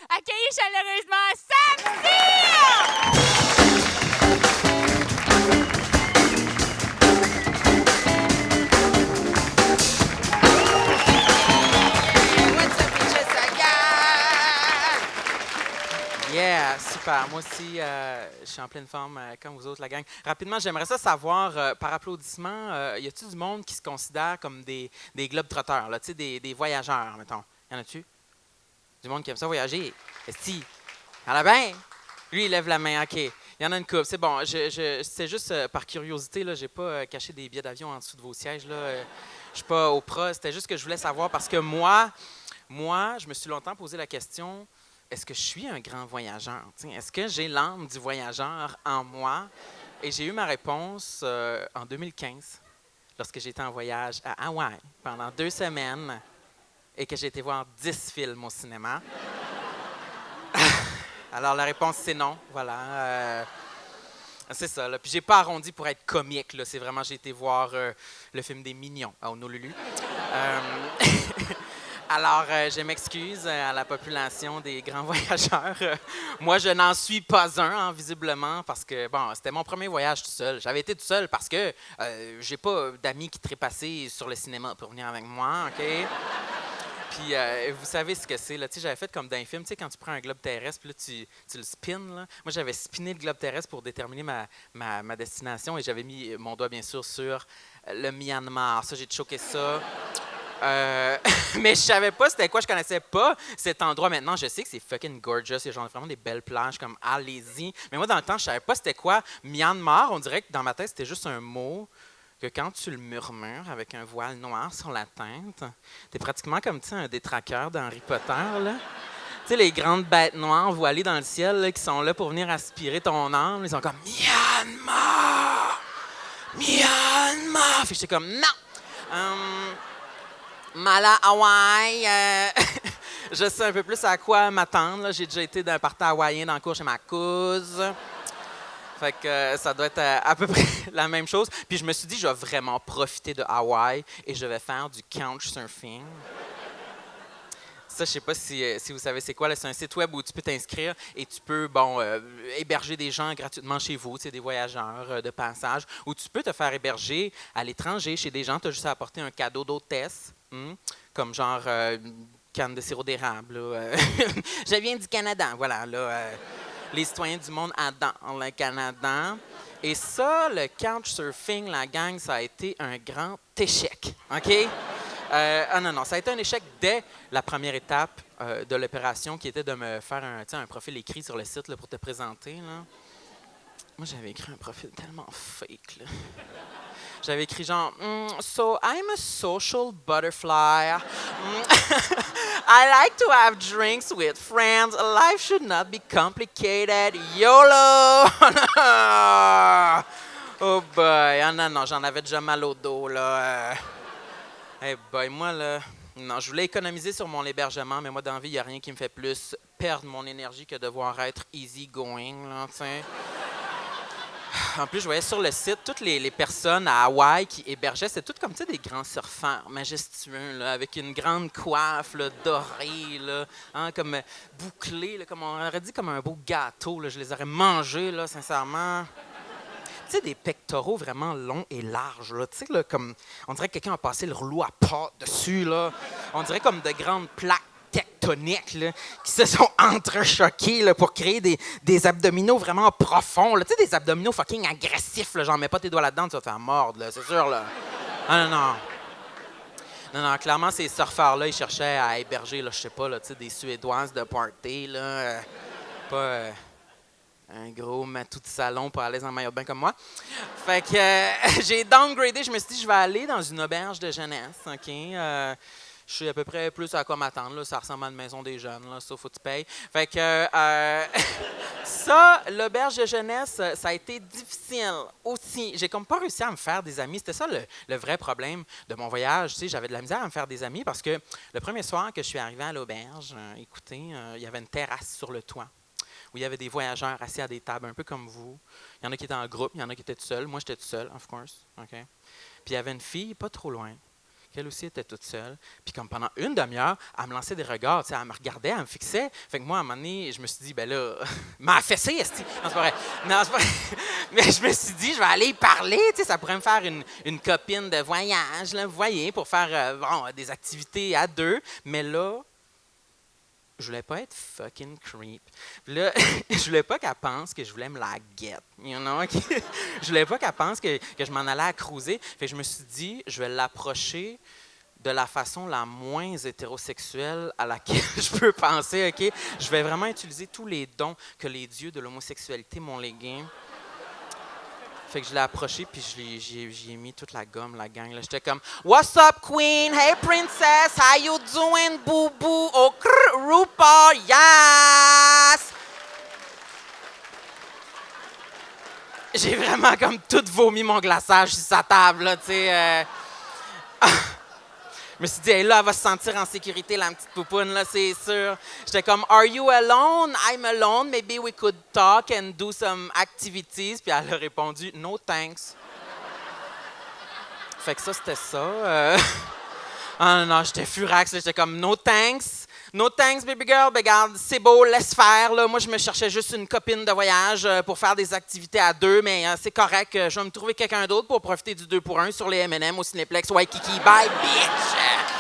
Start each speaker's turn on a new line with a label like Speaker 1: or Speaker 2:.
Speaker 1: Accueillez chaleureusement Sam Steele!
Speaker 2: What's up, bitches? Yeah, super. Moi aussi, je suis en pleine forme comme vous autres, la gang. Rapidement, j'aimerais ça savoir, par applaudissement, y a-t-il du monde qui se considère comme des globetrotters, là, tu sais, des voyageurs, mettons? Y en a-tu? Du monde qui aime ça voyager? Esti, y'en a bien? Lui, il lève la main, OK. Il y en a une couple. C'est bon, c'est juste par curiosité, là, j'ai pas caché des billets d'avion en dessous de vos sièges, là. Je suis pas au pros. C'était juste que je voulais savoir parce que moi, je me suis longtemps posé la question, est-ce que je suis un grand voyageur? T'sais, est-ce que j'ai l'âme du voyageur en moi? Et j'ai eu ma réponse en 2015, lorsque j'étais en voyage à Hawaï pendant 2 semaines et que j'ai été voir 10 films au cinéma. Alors, la réponse, c'est non. Voilà. C'est ça. Là. Puis, j'ai pas arrondi pour être comique. Là. C'est vraiment, j'ai été voir le film des Mignons à Honolulu. Alors, je m'excuse à la population des grands voyageurs. Moi, je n'en suis pas un, hein, visiblement, parce que, bon, c'était mon premier voyage tout seul. J'avais été tout seul parce que j'ai pas d'amis qui trépassés sur le cinéma pour venir avec moi, OK? Puis, vous savez ce que c'est, là. Tu sais, j'avais fait comme dans un film, tu sais, quand tu prends un globe terrestre, puis là, tu le spins, là. Moi, j'avais spiné le globe terrestre pour déterminer ma destination et j'avais mis mon doigt, bien sûr, sur le Myanmar. Ça, j'ai choqué ça. Mais je savais pas c'était quoi, je connaissais pas cet endroit. Maintenant, je sais que c'est fucking gorgeous. Il y a genre vraiment des belles plages, comme allez-y. Mais moi, dans le temps, je savais pas c'était quoi. Myanmar, on dirait que dans ma tête, c'était juste un mot que quand tu le murmures avec un voile noir sur la teinte, t'es pratiquement comme un détraqueur d'Harry Potter, là. Tu sais, les grandes bêtes noires voilées dans le ciel là, qui sont là pour venir aspirer ton âme. Ils sont comme Myanmar! Myanmar! Fait que j'étais comme non! Mala Hawaï, je sais un peu plus à quoi m'attendre. Là. J'ai déjà été d'un party hawaïen dans le cours chez ma cousine. Fait que ça doit être à peu près la même chose. Puis je me suis dit, je vais vraiment profiter de Hawaï et je vais faire du couchsurfing. Ça, je sais pas si vous savez c'est quoi. C'est un site web où tu peux t'inscrire et tu peux, héberger des gens gratuitement chez vous, des voyageurs de passage, ou tu peux te faire héberger à l'étranger chez des gens. Tu as juste à apporter un cadeau d'hôtesse, comme genre une canne de sirop d'érable. Je viens du Canada, voilà. Là, les citoyens du monde adorent le Canada. Et ça, le couchsurfing, la gang, ça a été un grand échec, OK? Non, ça a été un échec dès la première étape de l'opération qui était de me faire un profil écrit sur le site là, pour te présenter. Là. Moi, j'avais écrit un profil tellement fake. Là. J'avais écrit genre So, I'm a social butterfly. I like to have drinks with friends. Life should not be complicated. YOLO! Oh boy. Ah non, j'en avais déjà mal au dos, là. Hey boy, moi, là, non, je voulais économiser sur mon hébergement, mais moi, dans la vie, il n'y a rien qui me fait plus perdre mon énergie que devoir être easy going, là, tu sais. En plus, je voyais sur le site toutes les personnes à Hawaï qui hébergeaient, c'était toutes comme, tu sais, des grands surfeurs majestueux, là, avec une grande coiffe, là, dorée, là, hein, comme bouclée, là, comme on aurait dit, comme un beau gâteau, là. Je les aurais mangés, là, sincèrement. Tu sais, des pectoraux vraiment longs et larges, là. Tu sais, là, comme, on dirait que quelqu'un a passé le rouleau à pâte dessus, là. On dirait comme de grandes plaques tectoniques, là, qui se sont entrechoquées, là, pour créer des abdominaux vraiment profonds, là. Tu sais, des abdominaux fucking agressifs, là. Genre, mets pas tes doigts là-dedans, tu vas te faire mordre, là, c'est sûr, là. Ah, non. Non, clairement, ces surfeurs-là, ils cherchaient à héberger, là, je sais pas, là, tu sais, des Suédoises de party, là. Pas... un gros matou de salon pour aller en maillot de bain comme moi. Fait que j'ai downgradé. Je me suis dit, je vais aller dans une auberge de jeunesse, OK? Je sais à peu près plus à quoi m'attendre. Là. Ça ressemble à une maison des jeunes, là. Ça, faut que tu payes. Fait que ça, l'auberge de jeunesse, ça a été difficile aussi. J'ai comme pas réussi à me faire des amis. C'était ça le vrai problème de mon voyage. Tu sais, j'avais de la misère à me faire des amis parce que le premier soir que je suis arrivé à l'auberge, écoutez, il y avait une terrasse sur le toit, où il y avait des voyageurs assis à des tables, un peu comme vous. Il y en a qui étaient en groupe, il y en a qui étaient tout seuls. Moi, j'étais tout seul, of course. OK? Puis il y avait une fille, pas trop loin, qu'elle aussi était toute seule. Puis comme pendant une demi-heure, elle me lançait des regards, tu sais, elle me regardait, elle me fixait. Fait que moi, à un moment donné, je me suis dit, ben là, m'a fessé, esti. Non, c'est pas vrai. Non, c'est pas vrai. Mais je me suis dit, je vais aller y parler, tu sais, ça pourrait me faire une copine de voyage, là, vous voyez, pour faire bon, des activités à deux. Mais là, je voulais pas être fucking creep. Puis là, je voulais pas qu'elle pense que je voulais me la get. You know? Je voulais pas qu'elle pense que je m'en allais à cruiser. Fait que je me suis dit, je vais l'approcher de la façon la moins hétérosexuelle à laquelle je peux penser, OK? Je vais vraiment utiliser tous les dons que les dieux de l'homosexualité m'ont légués. Fait que je l'ai approché, puis j'y ai mis toute la gomme, la gang. J'étais comme « What's up, queen? Hey, princess! How you doing, boo-boo? Oh, RuPaul, yes! » J'ai vraiment comme tout vomi mon glaçage sur sa table, là, tu sais. Je me suis dit, hey, là, elle va se sentir en sécurité, la petite poupoune, là, c'est sûr. J'étais comme, Are you alone? I'm alone. Maybe we could talk and do some activities. Puis elle a répondu, No thanks. Fait que ça, c'était ça. Ah non, j'étais furax. J'étais comme, No thanks. No thanks, baby girl. Ben, regarde, c'est beau, laisse faire. Là. Moi, je me cherchais juste une copine de voyage pour faire des activités à deux, mais c'est correct. Je vais me trouver quelqu'un d'autre pour profiter du 2 pour 1 sur les M&M au Cinéplex Waikiki. Bye, bitch!